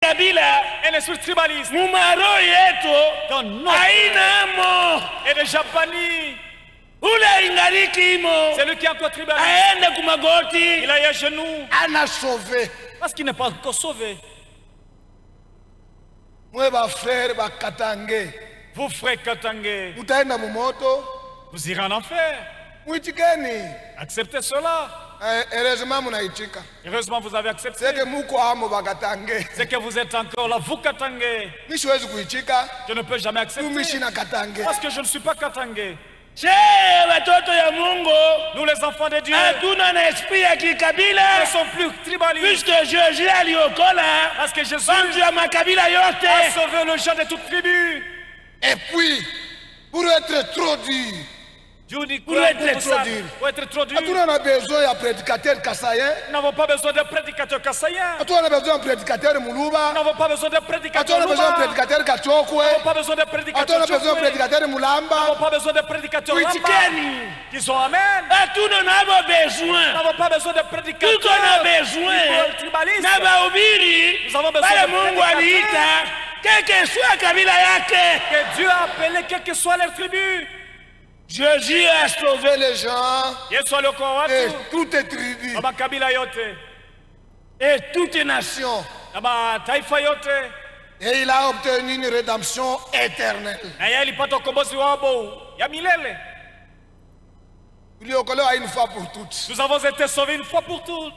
kabila un esprit tribaliste mumaro yetu dans notre ainamo et déjà banni. ule ingaliki imo C'est lui qui est encore tribaliste. aende kumagoti Il a eu à genoux ana sauvé. parce qu'il n'est pas encore sauvé. Mwe ba frère ba Katange. Vous, frère Katangé, Mutaenda mu moto. vous irez en enfer. Mwitikeni. Acceptez cela. Heureusement munaitika. Heureusement, vous avez accepté. Seke muko amo ba Katange. C'est que vous êtes encore là, vous Katangé. Mishiwezi kuichika. Je ne peux jamais accepter. Tumishi na Katange. Parce que je ne suis pas Katangé. che watoto ya Mungu Nous, les enfants de Dieu, hatuna na esprit ya ne kikabila sommes plus tribalistes. puisque Jésus aliokola Parce que Jésus bantu ya makabila a yote. sauvé le gens de toute tribu. Et puis, pour être trop dur, Dieu dit Pour quoi être pour trop ça? dur. Pour être trop dur. on a besoin d'un prédicateur kassayen, Nous n'avons pas besoin de prédicateurs kassaïens. on a besoin d'un prédicateur Nous muluba, n'avons pas besoin de on prédicateurs a besoin d'un Luba. prédicateur kachokwe, Nous n'avons pas besoin de on prédicateurs a besoin d'un Chokwe. prédicateur Nous mulamba. n'avons pas besoin de prédicateurs Lamba. Kuitikeni Qui sont Amen. hatuna nabo Nous besoin n'avons pas besoin de prédicateurs tuko na besoin tribalistes. na bahubiri Nous avons besoin bale de Mungu prédicateurs. aliita keke soit kabila yake. Que Dieu a appelé quelle que soit leur tribu. Jésus a sauvé Sauver les gens Yesu aliokoa et watu toutes les tribus, na makabila yote et toute nation. nations. na mataifa yote, Et il a obtenu une rédemption éternelle. na yeye alipata ukombozi wabo ya milele. Tuliokolewa une fois pour toutes. Nous avons été sauvés une fois pour toutes.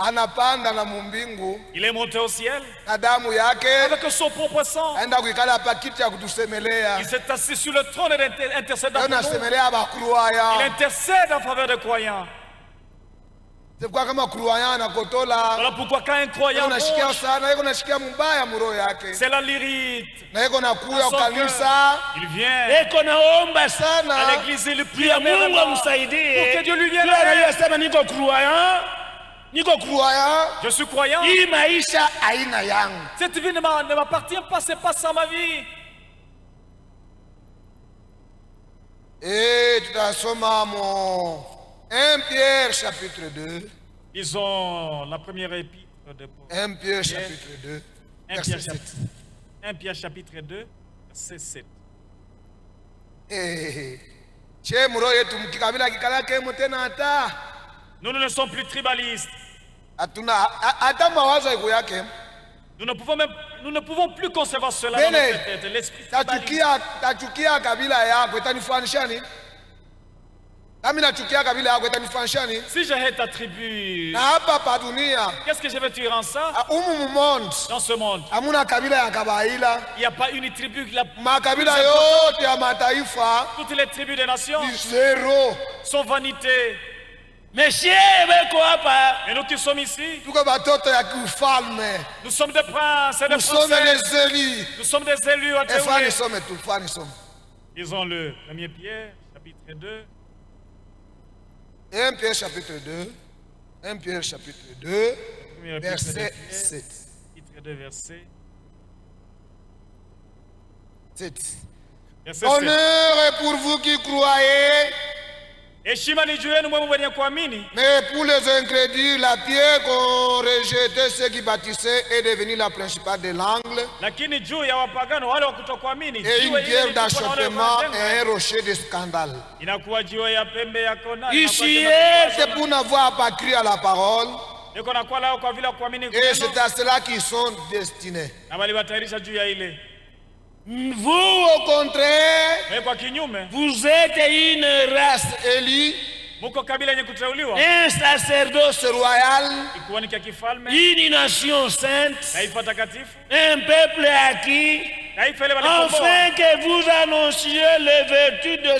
Anapanda na mumbingu Il est monté au ciel na damu yake, avec son propre sang. aenda kuikala hapa kiti ya kutusemelea. Il s'est assis sur le trône et intercède Leo pour nous. nasemelea Il bakruaya. intercède en faveur des croyants. C'est quoi kama kruaya anakotola? Voilà pourquoi quand un croyant Unashikia bronche, sana, yeko nashikia mbaya muroho yake. c'est la lyrite. Na yeko nakuya Son kanisa. cœur, il vient eko naomba à sana l'église, il prie pia Mungu amèrement pour amsaidie. que Dieu lui vienne Pia à l'aide. anayosema niko croyant, niko Kruaya, Je suis croyant. hii maisha aina yangu. Cette vie ne m'appartient pas, c'est pas ça ma vie. Et tutasoma mon 1 Pierre chapitre 2. Lisons la première épître de Paul. 1 Pierre chapitre 2. 1 Verset Pierre 7. chapitre, 1 Pierre chapitre 2, verset 7. Che muroho yetu mkikabila kikalake tena hata Nous ne sommes plus tribalistes. hatuna hata mawazo iko yake. Nous ne pouvons plus concevoir cela dans Bene, notre tête. L'esprit tribaliste. tachukia kabila yako itanifanisha nini? Nami nachukia kabila yako itanifanisha nini? Si je hais ta tribu, Na hapa pa dunia, qu'est-ce que je vais tuer en ça? umu monde Dans ce monde, hamuna kabila ya kabaila. il n'y a pas une tribu, Makabila yote ya mataifa toutes les tribus des nations ni zero. sont vanité. Messieurs beko hapa, Et nous qui sommes ici, Tuko batoto ya kiufalme. nous sommes des princes et des Nous sommes français. les élus. Nous sommes des élus à Fani Théorie. some tu, fani some. Lisons le 1er Pierre, chapitre 2. 1 Pierre chapitre 2. 1 Pierre chapitre 2. Première épître de Verset Pierre, 7. chapitre 2, verset 7. 7. Honneur est pour vous qui croyez, Heshima ni juu yenu mwe mwenye kuamini, mais pour les incrédules, la pierre qu'ont rejeté ceux qui bâtissaient est devenue la principale de l'angle lakini juu ya wapagano wale wa kutokuamini, et une jiwe ile pierre ilikuwa na wale d'achoppement wanaojenga, et un rocher de scandale. inakuwa jiwe ya pembe ya kona, ici C'est pour n'avoir pas cru à la parole iko na kwa lao kwa vile kuamini et kwenu, c'est à cela qu'ils sont destinés. na walibatayarisha juu ya ile. vous au contraire, Wewe kwa kinyume, vous êtes une race Élie, muko kabila yenye kuteuliwa, un sacerdoce royal, ikuani kia kifalme, une nation sainte, taifa takatifu, un peuple acquis, taifa ile walikomboa, afin que vous annonciez les vertus de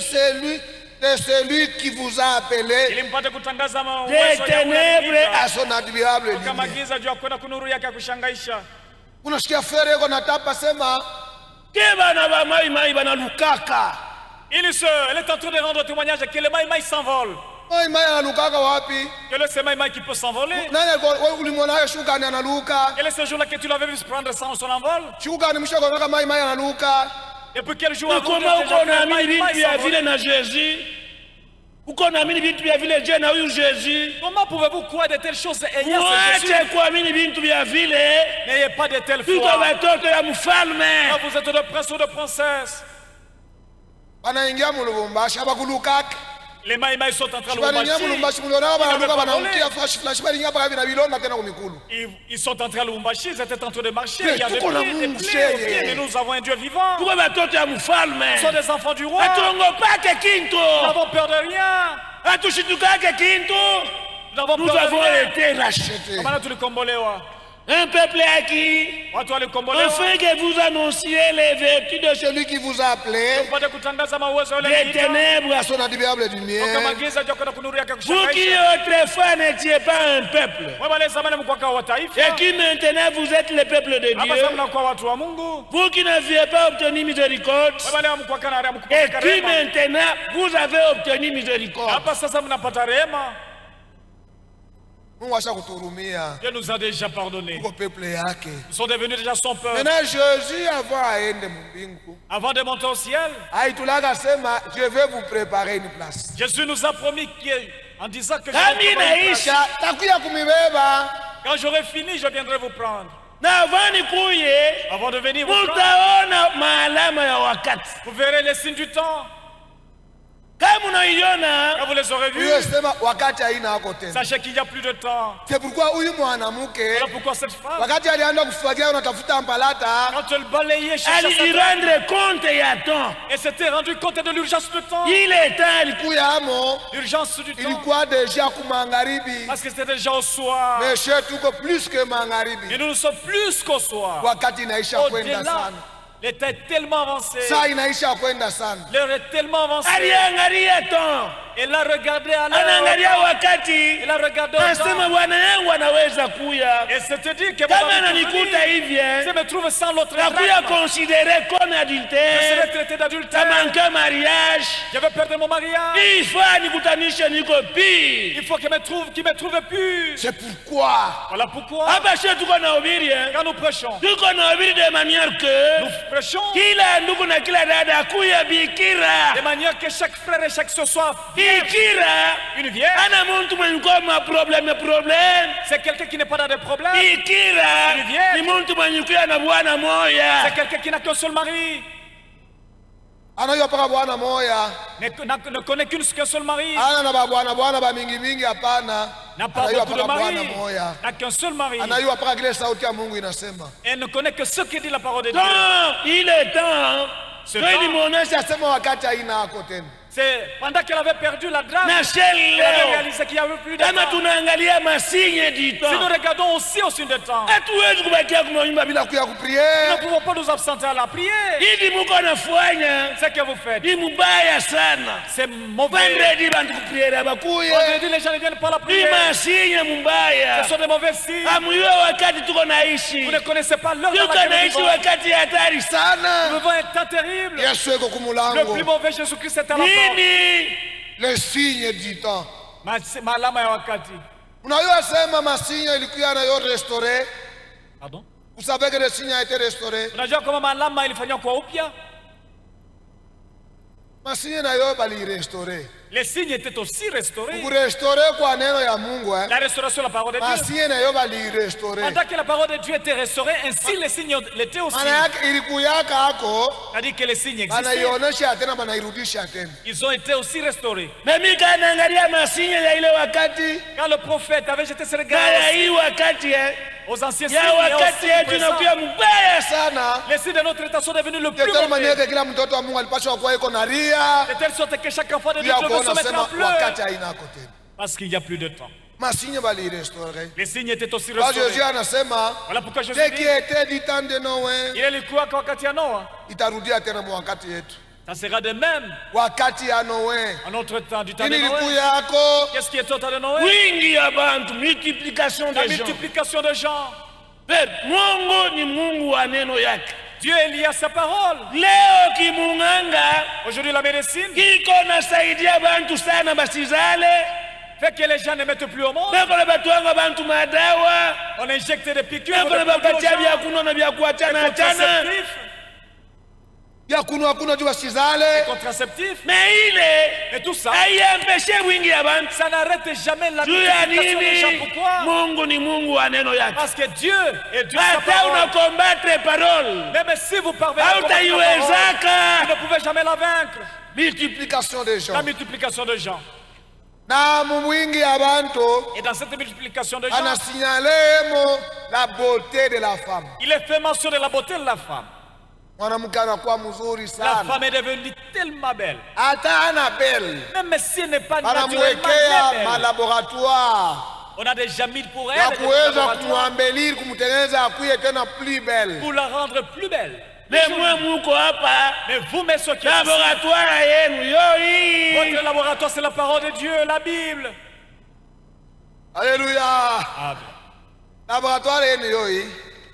celui qui vous a appelé ili mpate kutangaza des uwezo ya ténèbres à son admirable kama lumière. giza juu ya kwenda kunuru yake ya kushangaisha. Unasikia fere yako natapa sema ke bana ba mai mai banalukaka. Elle est en train de rendre témoignage que le maïmaï s'envole. mai analukaka wapi? Quel est ce maïmaï qui peut s'envoler? Nani alikuwa ulimwona shuka ni analuka? Quel est ce jour-là que tu l'avais vu se prendre son envol? Shuka ni mshaka mai analuka. Et puis quel jour Na avant koma uko naamini maïmaï vitu ya vile s'envoler? na Jésus, uko naamini vitu vya vile je na huyu Jésus? Comment pouvez-vous croire de telles choses ayant ce Jésus? Mwache kuamini vitu vya vile. N'ayez pas de telles Tuko foi. watoto ya mfalme. Quand vous êtes de prince ou de princesse, Banaingia mu Lubumbashi abakulukaka. les maïmaïs sont en train de Banaingia mu Lubumbashi muliona banaluka banamkia marcher. flash balingia paka bina bilonda tena kumikulu. Ils sont entrés à Lubumbashi, ils étaient en train de marcher. Mais Il y a des tout qu'on a plaies, des mangé. plaies aux pieds, mais nous avons un Dieu vivant. Tuko watoto ya mfalme. Nous sommes des enfants du roi. Hatungopake Nous kintu. n'avons peur de rien. Hatushitukake kintu. Nous n'avons Nous peur de avons rien. été rachetés. Maana tulikombolewa. Un peuple acquis. Watu walikombolewa. Afin que vous annonciez les vertus de Celui qui vous a appelé Tupate kutangaza mawezo yale des yaliyoitwa. ténèbres. à son admirable Toka lumière. magiza juu kwenda kunuru yake Vous qui kushangaisha. autrefois n'étiez pas un peuple, Wewe wale zamani mlikuwa kama wa taifa. et qui maintenant vous êtes le peuple de Hapa Dieu, sasa mnakuwa watu wa Mungu. vous qui n'aviez pas obtenu miséricorde, Wewe wale mlikuwa kana rehema et mkupata qui rehema. maintenant vous avez obtenu miséricorde. Hapa sasa mnapata rehema. Mungu asha kuturumia. Dieu nous a déjà pardonné. Tuko peuple yake. Nous sommes devenus déjà son peuple. Maintenant Jésus avant aende mbingu. Avant de monter au ciel, Aitulaka sema je vais vous préparer une place. Jésus nous a promis en disant que Kami inaisha, Takuya kumibeba. quand j'aurai fini, je viendrai vous prendre. na avani kuye, Avant de venir vous prendre, mutaona maalama ya wakati. vous verrez les signes du temps. Kama unaiona, Quand vous les aurez vus, Huyo sema wakati haina hako tena. sachez qu'il n'y a plus de temps. C'est pourquoi huyu mwanamke Voilà pourquoi cette femme, wakati alianza kufagia unatafuta mpalata, quand elle balayait, cherchait sa alijirendre compte ya temps. elle s'était rendue compte de l'urgence du temps. Ile temps ilikuwa kuya amo L'urgence du temps. ilikuwa deja kumangaribi. Parce que c'était déjà au soir. Mais chez tuko plus que Et mangaribi. nous sommes plus qu'au soir. Wakati inaisha kwenda Au-delà, sana. l'état est tellement avancé. Saa inaisha kwenda sana. L'heure est tellement avancée. aliangalia temps, Elle a regardé à anaangalia l'heure. wakati, Elle a regardé au anasema temps. bwana yangu anaweza kuya. Et s'était dit que Kama mon ami ananikuta Tony, hivi, si me trouve sans l'autre nakuya rythme, considéré comme je serais adultère, traité kama d'adultère. nke mariage. Je vais perdre mon mariage. Il faut nikutanishe niko pire. Il faut qu'il me trouve plus. C'est pourquoi Voilà pourquoi, Hapa sio tuko na ubiri, quand nous prêchons, tuko na ubiri de manière que nous prêchons kila ndugu na kila dada kuya de bikira. manière que chaque frère et chaque sœur soit Bikira une vierge. ana muntu mwenye kuwa ma problème. C'est quelqu'un qui n'est pas dans des problèmes. Bikira Une vierge. ni muntu mwenye kuya na bwana C'est moya. quelqu'un qui n'a qu'un seul mari. anajua paka bwana moya, Ne connaît qu'un seul mari. ana na bwana ba mingi mingi, hapana. N'a pas Anajua beaucoup de paka bwana maris. moya, N'a qu'un seul mari. anajua paka kile sauti ya Mungu inasema. Et ne connaît que ce qui dit la parole de Dieu. Donc il est temps. Ce Ndio temps. nimeonesha Sema wakati haina hako tena. C'est pendant qu'elle avait perdu la drame, na elle shell avait leo. réalisé qu'il n'y avait plus de Kama temps. tunaangalia masinye du Si nous temps, regardons aussi au signe de temps, hatuwezi kubakia kwa nyumba bila Bila kuya nous kupriere. ne pouvons pas nous absenter à la prière. hivi. Muko nafanya Ce que vous faites, ni mubaya sana. c'est mauvais. Vendredi bantu kupriere bakuye Vendredi, les gens ne viennent pas à la ni prière. masinye mubaya. Ce sont des mauvais signes. Amuyue wakati tuko naishi, Vous ne connaissez pas l'heure dans tuko laquelle nous naishi vivons. wakati hatari Nous sana. vivons un temps terrible. Yesu eko Le plus kumulango. mauvais Jésus-Christ est à la porte. Nini Le signe du temps. Malama ya wakati. Unajua sema masinyo ilikuwa nayo restore. Pardon? Vous savez que le signe a été restauré. Unajua kama malama ilifanywa kwa upya? Masinyo nayo bali restore. Les signes étaient aussi restaurés. Kurestore kwa neno ya Mungu La restauration de la parole de Dieu. Masinyo nayo bali restore. Pendant que la parole de Dieu était restaurée, ainsi les signes l'étaient aussi. Maana yake ilikuyaka hako, C'est-à-dire que les signes existaient. banaionyesha tena banairudisha tena. Ils ont été aussi restaurés. mimi kanaangalia masinye ya ile wakati Quand le prophète avait jeté ses na regards ya hii wakati aux anciens signes ya et aux wakati signes yetu présents, inakuwa mbaya sana. les signes de notre état sont devenus le De plus telle mauvais. manière que kila mtoto wa Mungu alipaswa kuwa iko na ria. De telle sorte que chaque enfant de Dieu Pia devait se kuona mettre en sema wakati pleurs. haina hako tena. Parce qu'il n'y a plus de temps. Masinyo bali restore. Les signes étaient aussi Kwa Jésus restaurés. anasema Voilà pourquoi Jésus ce qui dit, était du temps de Noé il ilikuwa kwa wakati ya Noa. itarudia tena mu wakati yetu. Ça sera de même Wakati ya Noé. en notre temps, du temps de Nini Noé. ilikuya yako? Qu'est-ce qui est au temps de Noé? Wingi ya bantu, multiplication La des gens. multiplication de gens. Mungu ni Mungu wa neno yake. Dieu est lié à sa parole. Leo kimunganga Aujourd'hui, la médecine kiko nasaidia bantu sana basizale, fait que les gens ne mettent plus au monde. beko na batwanga bantu madawa, On injecte des piqûres, beko na des produits aux bapatia vya gens, kunywa na vya des kuachana achana. contraceptifs. ya kunwa juu wasizale. Contraceptif. Mais Et tout ça, haiempeshe wingi ya bantu. ça n'arrête jamais la Juu ya multiplication des gens. nini? Pourquoi? Mungu ni Mungu wa neno yake. Parce que Dieu est Dieu de sa Hata parole. unakombattre parole, Même si vous parvenez à combattre la parole, hautaiwezaka. vous ne pouvez jamais la vaincre. Multiplication des gens. La multiplication de gens. Na mwingi ya bantu Et dans cette multiplication de gens, anasinyalemo la beauté de la femme. il est fait mention de la beauté de la femme. Mwanamke anakuwa mzuri La sana. femme est devenue tellement belle. Hata ana belle. Même si elle n'est pas naturellement Wanamwekea belle. malaboratoire On a déjà mis pour ya elle des kuweza laboratoires kumwambeliri kumtengeneza akuye tena plus belle. pour la rendre plus belle. Memwe muko hapa, Mais vous, mais ceux qui êtes ici, laboratoire yenu yo hii. votre laboratoire, c'est la parole de Dieu, la Bible. Alléluia. Amen. Laboratoire yenu yoi.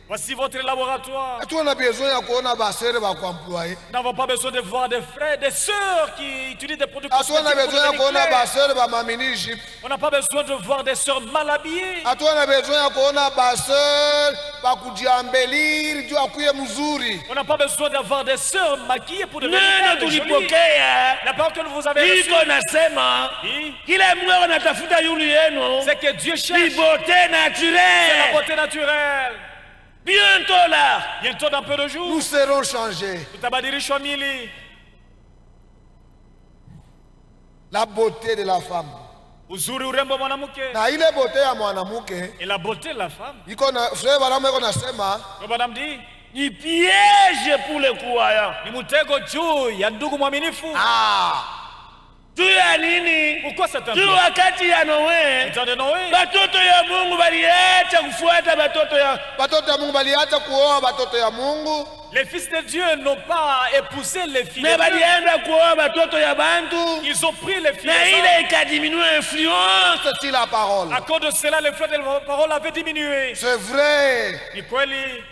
Voici votre laboratoire. Hatuna besoin ya kuona basere ba kuemployer. Nous n'avons pas besoin de voir des frères, des sœurs qui utilisent des produits Hatuna cosmétiques pour besoin ya devenir kuona clairs. basere ba mamini Egypte. On n'a pas besoin de voir des sœurs mal habillées. Hatuna besoin ya kuona basere ba kujiambeliri juu akuye mzuri. On n'a pas besoin d'avoir des sœurs maquillées pour devenir Neno belles, jolies. tulipokea La parole que vous avez reçue, iko nasema oui, kila mtu anatafuta yule yenu c'est que Dieu ni cherche. beauté C'est la naturelle. beauté naturelle. Bientôt là, Bientôt dans peu de jours, Nous serons changés. tutabadilishwa mili. La beauté de la femme. Uzuri urembo wa mwanamke Na ile beauté ya mwanamke et la beauté de la femme. iko na frère Balamu iko nasema Comme madame dit, ni piège pour les croyants. ni mtego juu ya ndugu mwaminifu. Juu ya nini? Pourquoi c'est un Juu piège? wakati ya Noe, Le temps de Noé, batoto ya Mungu baliacha kufuata batoto ya batoto ya Mungu baliacha kuoa batoto ya Mungu les fils de Dieu n'ont pas épousé les filles na de Dieu. balienda kuoa batoto ya bantu, Ils ont pris les filles na de ile Dieu. ikadiminue influence. sur la parole. À cause de cela, les fleurs de la parole avaient diminué. C'est vrai. Ni kweli,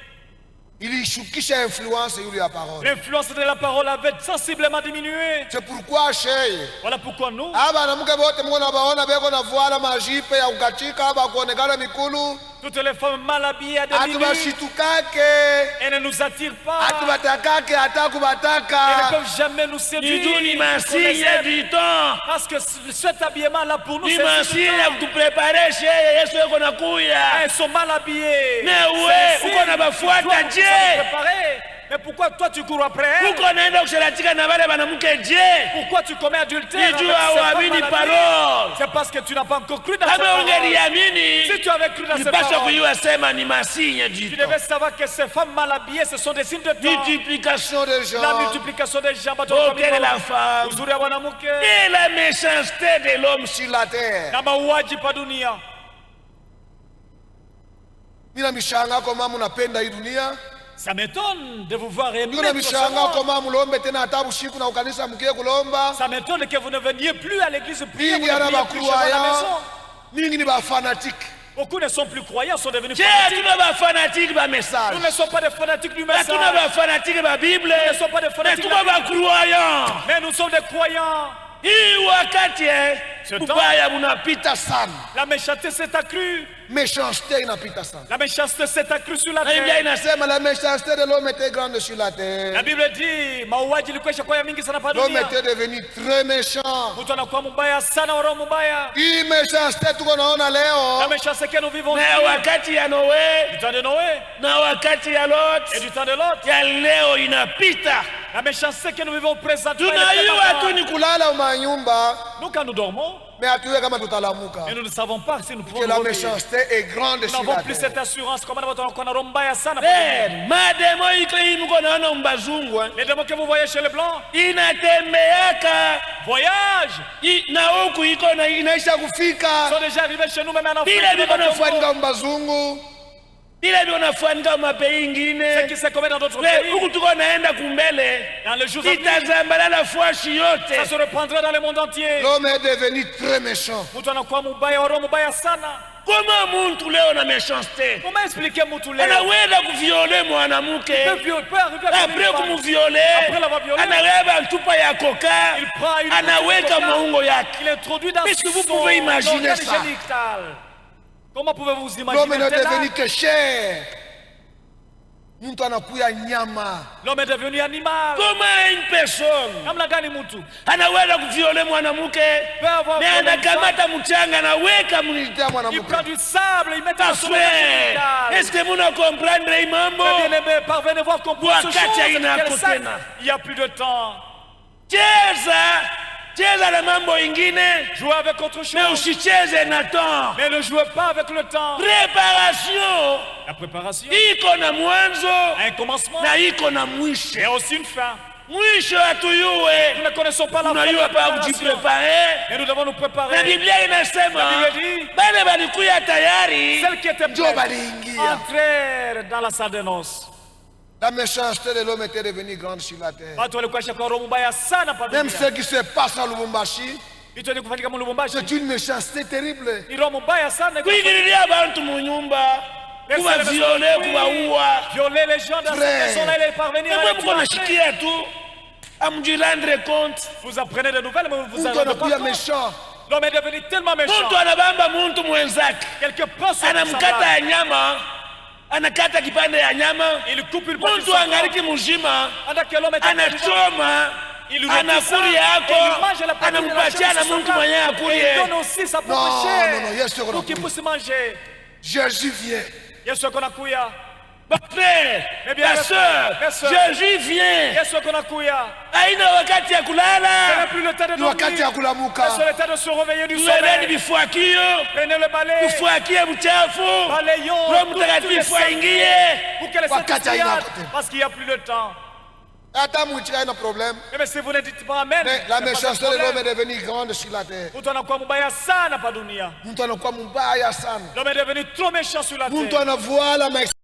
Ilishukisha influence yule ya parole. l'influence de la parole avait sensiblement diminué. C'est pourquoi sheye Voilà pourquoi nous, aba banamuke bote mko nabaona beko na voila majipe ya ukachika aba kuonekana mikulu toutes les femmes mal habillées à des minutes, atubashitukake elles ne nous attirent pas. atubatakake hata Elles ne kubataka peuvent jamais nous Ni séduire. juu ni parce qu'on les masinya aime. du temps, Parce que cet habillement là pour nous, ni c'est masinya ya du temps. kutuprepare sheye Yesu yuko nakuya. Elles sont mal habillées. Mais ouais, C'est uko na bafuata tu dois je. nous préparer. Mais pourquoi toi tu cours après elles? Uko naenda kusharatika na wale banamuke je? Pourquoi tu commets adultère Ni avec juu ces femmes hauamini mal habillées? parole. C'est parce que tu n'as pas encore cru dans ces Kama paroles. ungeliamini, Si tu avais cru dans ces ulipaswa paroles, kujua sema ni masinya tu du devais temps. savoir que ces femmes mal habillées, ce sont des signes de temps. multiplication des La gens. multiplication des gens. Beauté de la femme Uzuri wa mwanamke et la méchanceté de l'homme Sur la terre. na mauaji pa dunia. Mina mishanga kama munapenda hii dunia. Ça m'étonne de vous voir aimer Mina ce mishanga monde. kama mulombe tena hata bushiku na ukanisa mkie kulomba. Ça m'étonne que vous ne veniez plus à l'église prier, vous Mingi ne ana priez plus chez vous à la bakruaya. maison. Mingi ni ba fanatique. Beaucoup ne sont plus croyants, sont devenus Je fanatiques. hatuna bafanatiki ba message, Nous ne sommes pas des fanatiques du hatuna message, bafanatiki ba Bible, nous ne sommes pas des na fanatiques de tuko la Bible, bakroyant. mais nous sommes des croyants. Hii wakati Ce temps, Ubaya bunapita sana. la méchanceté s'est accrue. Méchanceté inapita sana. La méchanceté s'est accrue sur la Na Biblia terre. inasema la méchanceté de l'homme était grande sur la La terre. Bible dit mauaji ilikuwa ishakuwa ya mingi sana pa L'homme dunia. était devenu très méchant. Mtu anakuwa mbaya sana, wa roho mbaya. Hii méchanceté tuko naona La leo méchanceté que nous vivons na aujourd'hui, wakati ya Noe du temps de Noé na wakati ya Lot et du temps de Lot, ya leo inapita. la méchanceté que nous vivons présentement, elle est tunayua tu tellement ni kulala manyumba nous, quand nous dormons, mais hatuwe kama tutalamuka. mais nous ne savons pas si nous pouvons Que nous la réveiller. méchanceté est grande Nous sur n'avons la plus terre. cette assurance. Comment watu wanakuwa na roho mbaya sana pa dunia. Mademo iko hii mko naona mbazungu Les démons que vous voyez chez les blancs inatembeaka voyagent, na huku iko na inaisha kufika sont déjà arrivés chez nous, même en Afrique. Vile même viko au Congo. nafanyika mbazungu ile ndio nafanyika mapei Ce ingine. qui s'est commis dans d'autres We, pays, huku tuko naenda kumbele dans les jours à venir, itazambalala fwashi yote. ça se reprendra dans le monde entier. l'homme est devenu très méchant. Mtu anakuwa mubaya, wa roho mubaya sana. Kama muntu leo na méchanceté Comment expliquer mtu leo? anaweza kuviole mwanamke Peut arriver à apres violer kumuviole Après l'avoir violé, anaweba ntupa ya koka il prend une anaweka coca, maungo yake. il introduit dans Est-ce que vous son pouvez imaginer organe ça? génital. Comment pouvez-vous L'homme imaginer est cela? devenu que cher. Mtu anakuya nyama. L'homme est devenu animal. Comment une personne Namna gani mtu anaweza kuviole mwanamke na anakamata mchanga anaweka Mnitia il mwanamke. prend du sable, il met dans son frère? Est-ce que vous comprendre hii mambo? Bien-aimé, parvenez voir comprendre ce Wakati chose. haina Quel sac? tena. Il n'y a plus de temps. Cheza na mambo ingine, Jouez avec autre mais chose. usicheze na temps. Mais ne jouez pas avec le temps. Préparation La préparation iko na mwanzo a un commencement na iko na mwisho. et aussi une fin. Mwisho hatuyue, Nous ne connaissons pas la fin de tunajua la pa préparation. kujiprepare. Et nous devons nous Na préparer. Biblia inasema La Bible dit, bale balikuya tayari, celles qui étaient Ndio prêtes baliingia. entrèrent dans la salle de noces. La méchanceté de l'homme était devenue grande sur la terre. Watu walikuwa shaka roho mbaya sana pa Même dunia. ce qui se passe à Lubumbashi, Vitu wenye kufanyika mu Lubumbashi c'est une méchanceté terrible. ni roho mbaya sana. kuingililia bantu munyumba, kubaviole, kubaua. Violer les gens dans cette Frère. maison-là, il est parvenir Mwe à mko nashikia tu, amjirendre compte. Vous apprenez de nouvelles, mais vous Mtu avez pas anakuya compte. méchant. L'homme est devenu tellement méchant. Mtu anabamba muntu mwenzake, Quelque part sur anamkata ya nyama, anakata kipande ya nyama, il coupe une partie de mtu son corps. angaliki mzima, Pendant que l'homme est anachoma, il lui anakuli et yako, il mange la partie de la anampatia chair na de son muntu corps. mwenye Et il akulie. donne aussi sa Non, propre chair non, non, Yesu pour qu'il anakuya. puisse manger. Jésus vient. Yesu konakuya. Frère, Mais bien, ta mes sœur, sœurs, Jésus vient. Yesu konakuya. Haina wakati ya Ce n'est kulala. plus le temps de Ni wakati ya dormir. kulamuka. C'est le temps de se réveiller du Tueleni sommeil. vifwakio, Prenez le balai. tufuakie mchafu. Balayons Roho tous les Mtakatifu saints aingie. pour que les Wakati saints haina prièrent, kote. parce qu'il n'y a plus de temps. Hata mwichi haina problème. Mais si vous ne dites pas amen, Mais la c'est pas un méchanceté de l'homme est problème. devenue grande sur la terre. Mtu anakuwa mbaya sana pa dunia. Mtu anakuwa mbaya sana. L'homme est devenu trop méchant sur la Mtu terre. anavuala